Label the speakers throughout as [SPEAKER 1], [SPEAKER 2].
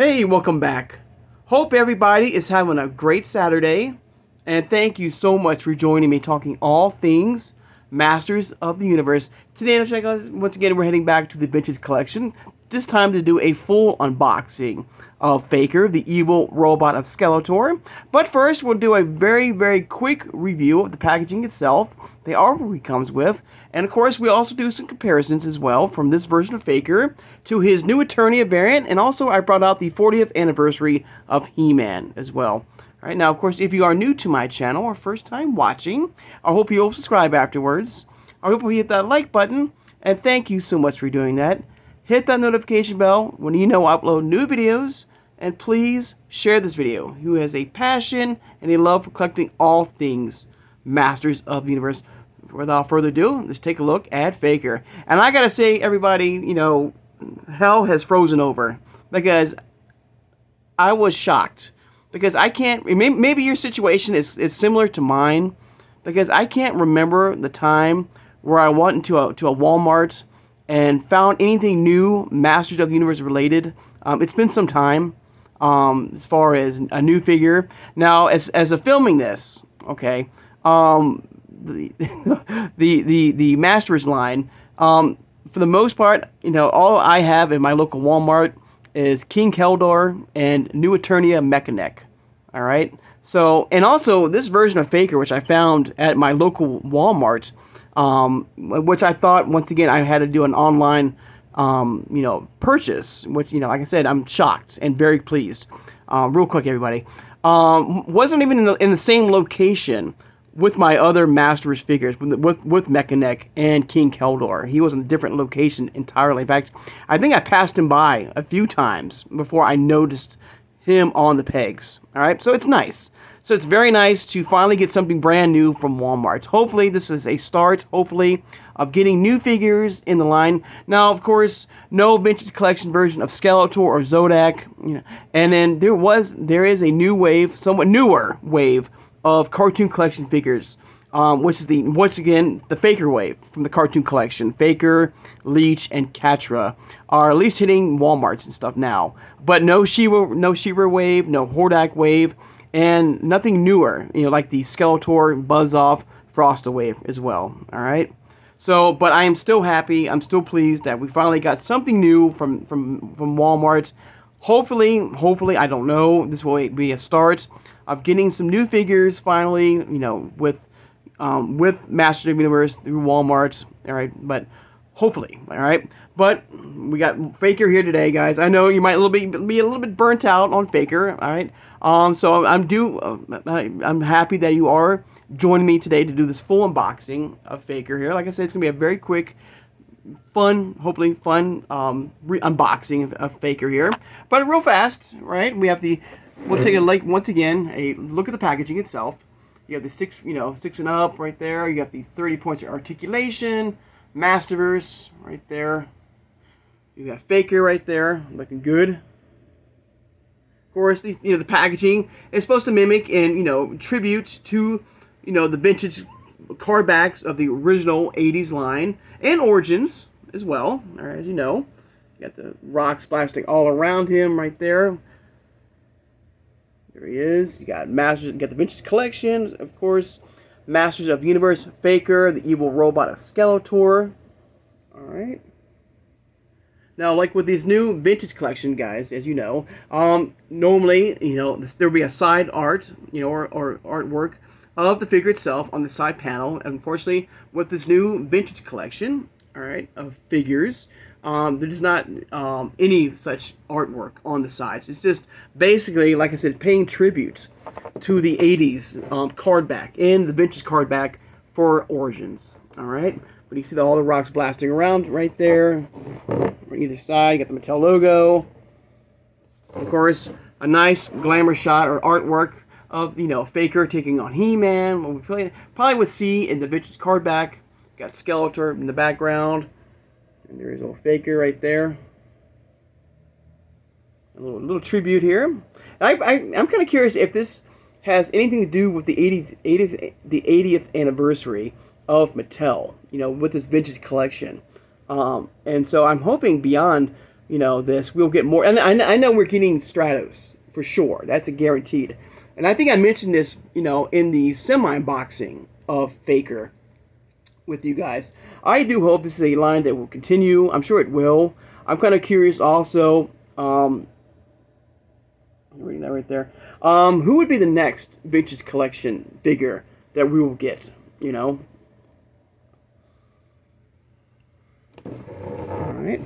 [SPEAKER 1] Hey, welcome back. Hope everybody is having a great Saturday, and thank you so much for joining me talking all things Masters of the Universe. Today, once again, we're heading back to the Vintage Collection, this time to do a full unboxing of Faker, the evil robot of Skeletor. But first, we'll do a very quick review of the packaging itself, the artwork he comes with, and of course, we also do some comparisons as well from this version of Faker to his new Eternia variant, and also I brought out the 40th anniversary of He-Man as well. Alright, now of course, if you are new to my channel or first time watching, I hope you'll subscribe afterwards. I hope you hit that like button, and thank you so much for doing that. Hit that notification bell when you know I upload new videos, and please share this video. Who has a passion and a love for collecting all things Masters of the Universe. Without further ado, let's take a look at Faker. And I gotta say, everybody, you know, hell has frozen over, because I was shocked. Because I can't, maybe your situation is similar to mine, because I can't remember the time where I went into a Walmart and found anything new Masters of the Universe related. It's been some time as far as a new figure. Now, as of filming this, okay, the MasterVerse line, for the most part, you know, all I have in my local Walmart is King Keldor and New Eternia Mechaneck. Alright? So, and also this version of Faker, which I found at my local Walmart, which I thought, once again, I had to do an online, you know, purchase, which, you know, like I said, I'm shocked and very pleased. Real quick, everybody. Wasn't even in the same location with my other MasterVerse figures, with Mechaneck and King Keldor. He was in a different location entirely. In fact, I think I passed him by a few times before I noticed him on the pegs. Alright, so it's nice. So it's very nice to finally get something brand new from Walmart. Hopefully this is a start, hopefully, of getting new figures in the line. Now, of course, no Vintage Collection version of Skeletor or Zodak. You know, and then there is a new wave, somewhat newer wave, of Cartoon Collection figures, which is once again the Faker wave from the Cartoon Collection. Faker, Leech, and Catra are at least hitting Walmarts and stuff now. But no She-Ra wave, no Hordak wave, and nothing newer, you know, like the Skeletor, Buzz-Off, Frosta wave as well. All right. So, but I am still happy. I'm still pleased that we finally got something new from Walmart. Hopefully, I don't know, this will be a start of getting some new figures finally, you know, with Masters of the Universe through Walmart. All right, but hopefully, all right. But we got Faker here today, guys. I know you might be a little bit burnt out on Faker. All right. So I'm happy that you are joining me today to do this full unboxing of Faker here. Like I said, it's gonna be a very quick, hopefully fun unboxing of Faker here. But real fast, right? We'll take once again a look at the packaging itself. You have the 6 and up right there. You got the 30 points of articulation, MasterVerse right there. You got Faker right there, looking good. Of course, the packaging is supposed to mimic and tribute to the vintage card backs of the original 80s line and Origins as well. All right, as you know, you got the rocks blasting all around him right there. There he is. You got the Vintage Collection, of course. Masters of the Universe, Faker, the evil robot of Skeletor. Alright. Now, like with these new Vintage Collection, guys, as you know, normally, there'll be a side art, or artwork of the figure itself on the side panel. Unfortunately, with this new Vintage Collection, alright, of figures, there's not any such artwork on the sides. It's just basically, like I said, paying tribute to the 80s card back and the vintage card back for Origins. Alright? But you see all the rocks blasting around right there on either side. You got the Mattel logo. Of course, a nice glamour shot or artwork of, Faker taking on He-Man. What we probably would see in the vintage card back. Got Skeletor in the background. And there's a little Faker right there. A little tribute here. I'm kind of curious if this has anything to do with the 80th anniversary of Mattel, with this vintage collection. And so I'm hoping beyond this, we'll get more. And I know we're getting Stratos for sure. That's a guaranteed. And I think I mentioned this, in the semi-unboxing of Faker with you guys. I do hope this is a line that will continue. I'm sure it will. I'm kind of curious also. I'm reading that right there. Who would be the next Vintage Collection figure that we will get? All right.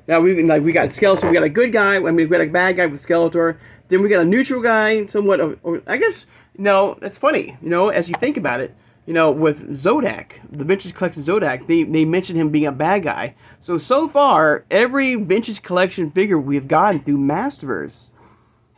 [SPEAKER 1] Now we got Skeletor. We got a good guy. I mean, we got a bad guy with Skeletor. Then we got a neutral guy, somewhat. I guess that's funny. As you think about it. With Zodak, the Vintage Collection Zodak, they mentioned him being a bad guy. So far, every Vintage Collection figure we've gotten through MasterVerse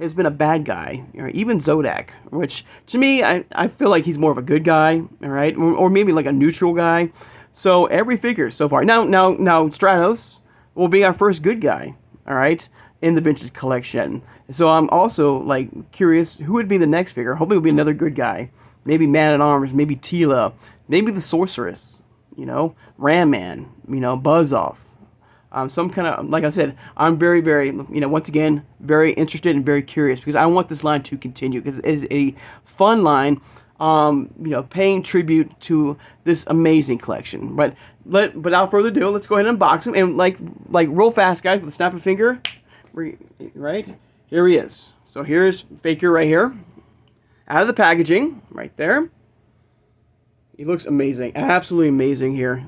[SPEAKER 1] has been a bad guy. Even Zodak, which to me, I feel like he's more of a good guy, all right, or maybe like a neutral guy. So every figure so far. Now Stratos will be our first good guy, all right, in the Vintage Collection. So I'm also curious who would be the next figure. Hopefully, it'll be another good guy. Maybe Man-at-Arms, maybe Tila, maybe the Sorceress, Ram Man, Buzz-Off. Some kind of, like I said, I'm very, very, once again, very interested and very curious because I want this line to continue because it is a fun line, paying tribute to this amazing collection. But without further ado, let's go ahead and unbox him. And like real fast, guys, with a snap of a finger, right? Here he is. So here's Faker right here. Out of the packaging, right there. He looks amazing. Absolutely amazing here.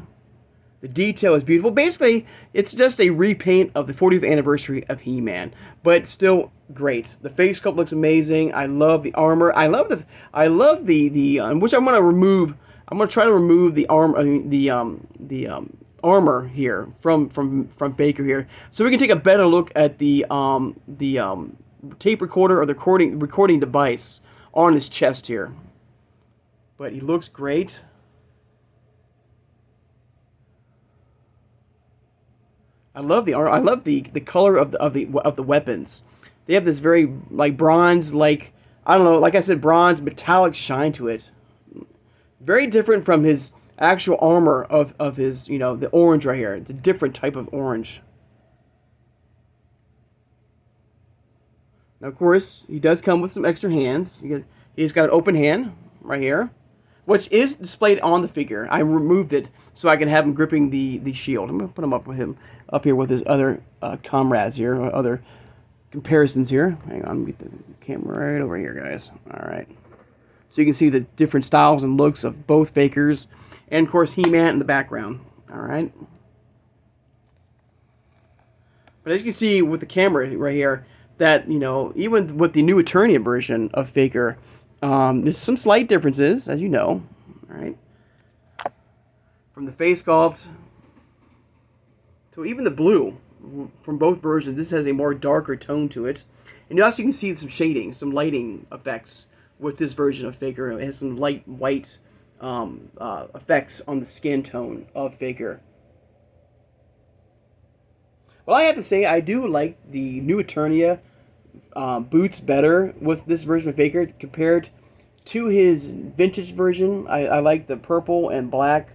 [SPEAKER 1] The detail is beautiful. Basically, it's just a repaint of the 40th anniversary of He-Man, but still great. The face sculpt looks amazing. I love the armor. I love the which I'm gonna remove. I'm gonna try to remove the armor here from Faker here, so we can take a better look at the tape recorder or the recording device on his chest here. But he looks great. I love the art. I love the color of the weapons. They have this very bronze, I don't know, like I said, bronze metallic shine to it. Very different from his actual armor of his, the orange right here. It's a different type of orange. Now, of course, he does come with some extra hands. He's got an open hand right here, which is displayed on the figure. I removed it so I can have him gripping the shield. I'm going to put him up here with his other comrades here, or other comparisons here. Hang on, let me get the camera right over here, guys. All right. So you can see the different styles and looks of both Fakers, and, of course, He-Man in the background. All right. But as you can see with the camera right here, that, even with the new Eternia version of Faker, there's some slight differences, as you know. All right. From the face sculpt to even the blue from both versions, this has a more darker tone to it. And also you can see some shading, some lighting effects with this version of Faker. It has some light white effects on the skin tone of Faker. Well, I have to say, I do like the new Eternia boots better with this version of Faker compared to his vintage version. I like the purple and black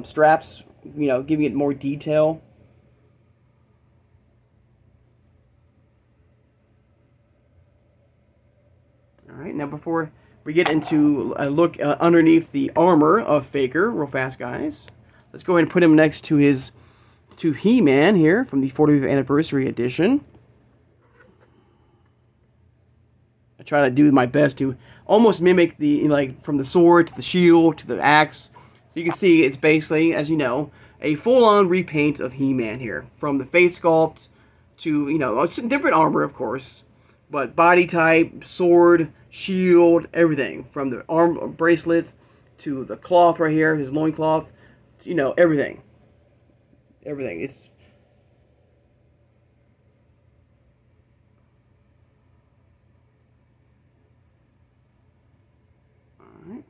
[SPEAKER 1] straps, giving it more detail. Alright, now before we get into a look underneath the armor of Faker, real fast, guys, let's go ahead and put him next to He-Man here from the 40th anniversary edition. I try to do my best to almost mimic from the sword to the shield to the axe. So you can see it's basically, as you know, a full-on repaint of He-Man here. From the face sculpt to, it's different armor, of course, but body type, sword, shield, everything. From the arm bracelet to the cloth right here, his loincloth, everything. Everything. It's alright.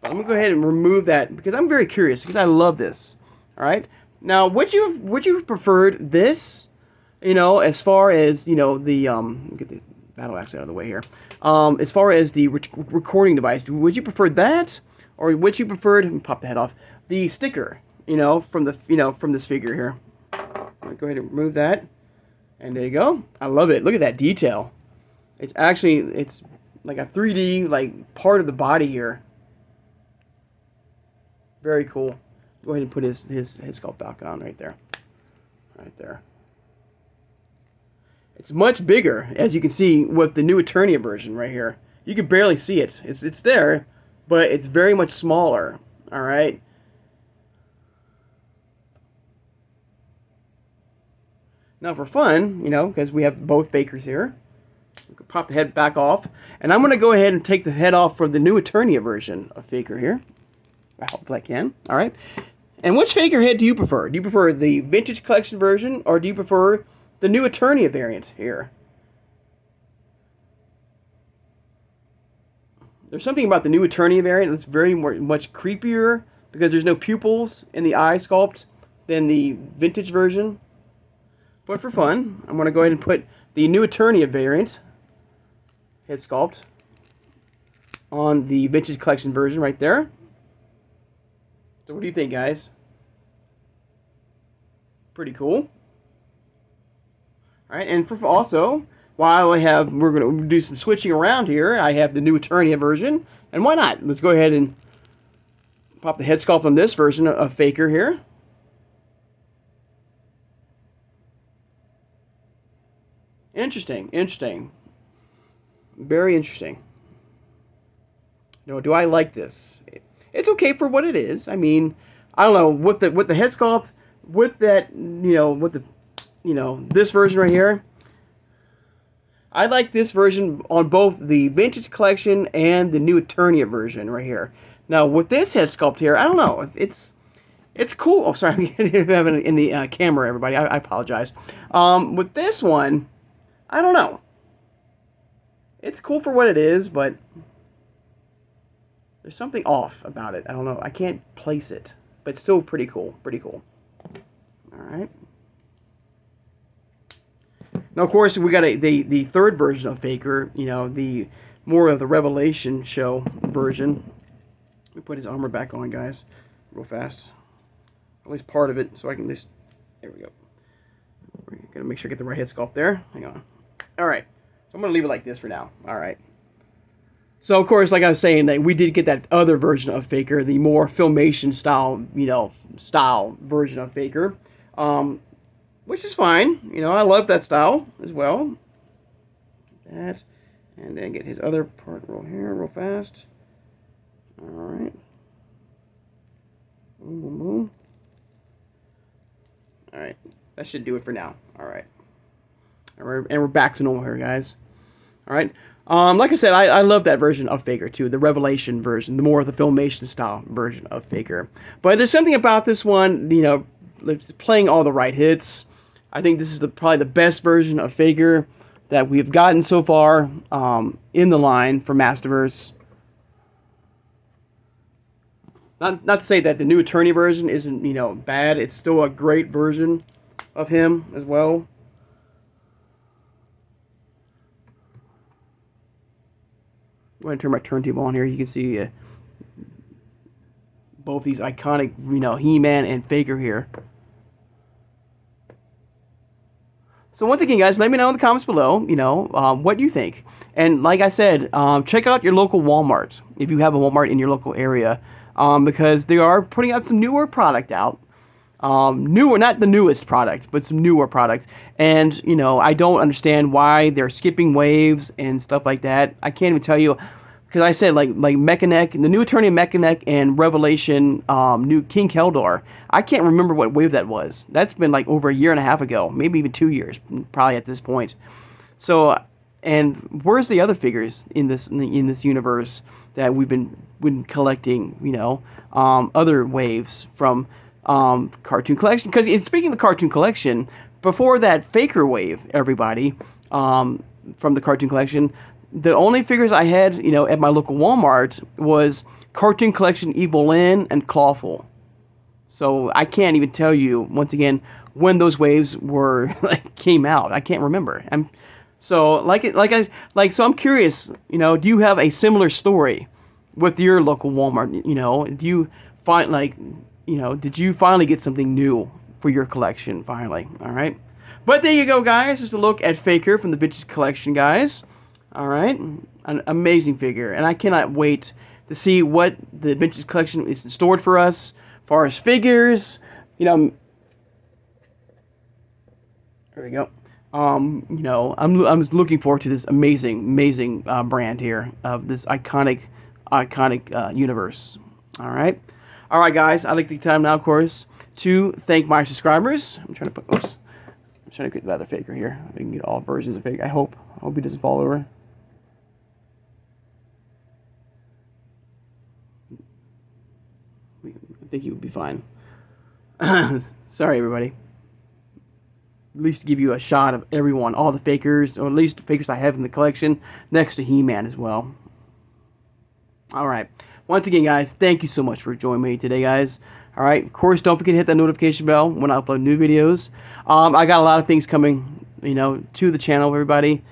[SPEAKER 1] I'm gonna go ahead and remove that because I'm very curious because I love this. Alright. Now would you have preferred this? As far as get the battle axe out of the way here. As far as the recording device, would you prefer that, or would you prefer to pop the head off the sticker? From this figure here. I'll go ahead and remove that. And there you go. I love it. Look at that detail. It's actually, it's like a 3D, like, part of the body here. Very cool. Go ahead and put his sculpt back on right there. Right there. It's much bigger, as you can see, with the new Eternia version right here. You can barely see it. It's there, but it's very much smaller. All right. Now for fun, you know, because we have both Fakers here, we can pop the head back off, and I'm going to go ahead and take the head off for the new Eternia version of Faker here. I hope I can. All right. And which Faker head do you prefer? Do you prefer the Vintage Collection version, or do you prefer the new Eternia variant here? There's something about the new Eternia variant that's very much creepier because there's no pupils in the eye sculpt than the Vintage version. But for fun, I'm going to go ahead and put the new Eternia variant head sculpt on the Vintage Collection version right there. So what do you think, guys? Pretty cool. All right, and for also, while we're going to do some switching around here, I have the new Eternia version, and why not? Let's go ahead and pop the head sculpt on this version of Faker here. Interesting, interesting. Very interesting. No, do I like this? It's okay for what it is. I mean, I don't know, with the head sculpt, with that, this version right here, I like this version on both the Vintage Collection and the new Eternia version right here. Now, with this head sculpt here, I don't know. It's cool. Oh, sorry, I didn't have it in the camera, everybody. I apologize. With this one, I don't know. It's cool for what it is, but there's something off about it. I don't know. I can't place it, but it's still pretty cool. Pretty cool. All right. Now, of course, we got the third version of Faker. You know, the more of the Revelation show version. Let me put his armor back on, guys, real fast. At least part of it, so I can just. There we go. We're gonna make sure I get the right head sculpt there. Hang on. All right. So I'm gonna leave it like this for now. All right. So, of course, like I was saying, that we did get that other version of Faker, the more Filmation style version of Faker, which is fine. You know, I love that style as well. That, and then get his other part real fast. All right. Boom, boom, boom. All right. That should do it for now. All right. And we're back to normal here, guys. All right. Like I said, I love that version of Faker too, the Revelation version, the more of the Filmation style version of Faker. But there's something about this one, you know, playing all the right hits. I think this is probably the best version of Faker that we've gotten so far in the line for MasterVerse. Not to say that the new Eternia version isn't, you know, bad. It's still a great version of him as well. Go ahead and turn my turntable on here. You can see both these iconic, you know, He-Man and Faker here. So once again, guys, let me know in the comments below, you know, what you think. And like I said, check out your local Walmart if you have a Walmart in your local area, because they are putting out some newer product out. Newer, not the newest product, but some newer product. And, you know, I don't understand why they're skipping waves and stuff like that. I can't even tell you, because I said, like Mechanic, the new Eternia Mechanic and Revelation, new King Keldor. I can't remember what wave that was. That's been like over a year and a half ago, maybe even 2 years, probably at this point. So, and where's the other figures in this universe that we've been collecting, you know, other waves from Cartoon Collection? Because speaking of the Cartoon Collection, before that Faker wave, everybody, from the Cartoon Collection, the only figures I had, you know, at my local Walmart was Cartoon Collection Evil Lyn and Clawful. So I can't even tell you once again when those waves were came out. I can't remember. So I'm curious. You know, do you have a similar story with your local Walmart? You know, do you find did you finally get something new for your collection, finally. All right. But there you go, guys. Just a look at Faker from the Bitches collection, guys. All right. An amazing figure. And I cannot wait to see what the Bitches collection is stored for us as far as figures. You know, there we go. You know, I'm looking forward to this amazing brand here of this iconic universe. All right, guys. I'd like to take time now, of course, to thank my subscribers. I'm trying to put. Oops, I'm trying to get the other Faker here. I can get all versions of Faker. I hope he doesn't fall over. I think he would be fine. Sorry, everybody. At least give you a shot of everyone, all the Fakers, or at least the Fakers I have in the collection, next to He-Man as well. Alright, once again, guys, thank you so much for joining me today, guys. Alright, of course, don't forget to hit that notification bell when I upload new videos. I got a lot of things coming, you know, to the channel, everybody.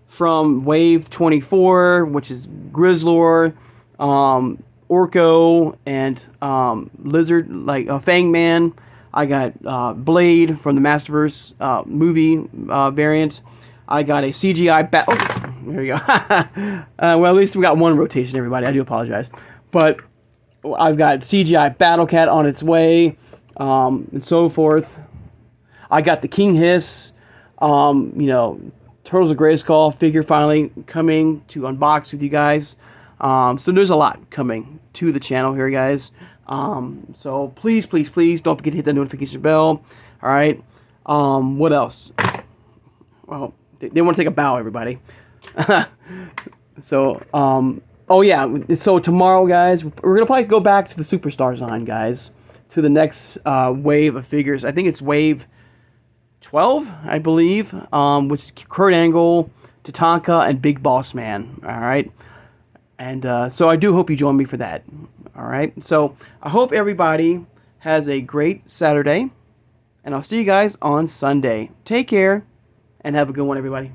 [SPEAKER 1] From Wave 24, which is Grizzlor, Orko, and Lizard, like Fang Man. I got Blade from the MasterVerse movie variant. I got a CGI bat. Oh, there we go. Well, at least we got one rotation, everybody. I do apologize, but I've got CGI Battle Cat on its way, and so forth. I got the King Hiss, you know, Turtles of Grayskull figure finally coming to unbox with you guys. So there's a lot coming to the channel here, guys. So please don't forget to hit that notification bell. All right. What else? Well, they want to take a bow, everybody. So, oh yeah. So tomorrow, guys, we're gonna probably go back to the Superstars line, guys, to the next wave of figures. I think it's wave 12, I believe. Which is Kurt Angle, Tatanka, and Big Boss Man. All right. And so I do hope you join me for that. All right. So I hope everybody has a great Saturday, and I'll see you guys on Sunday. Take care, and have a good one, everybody.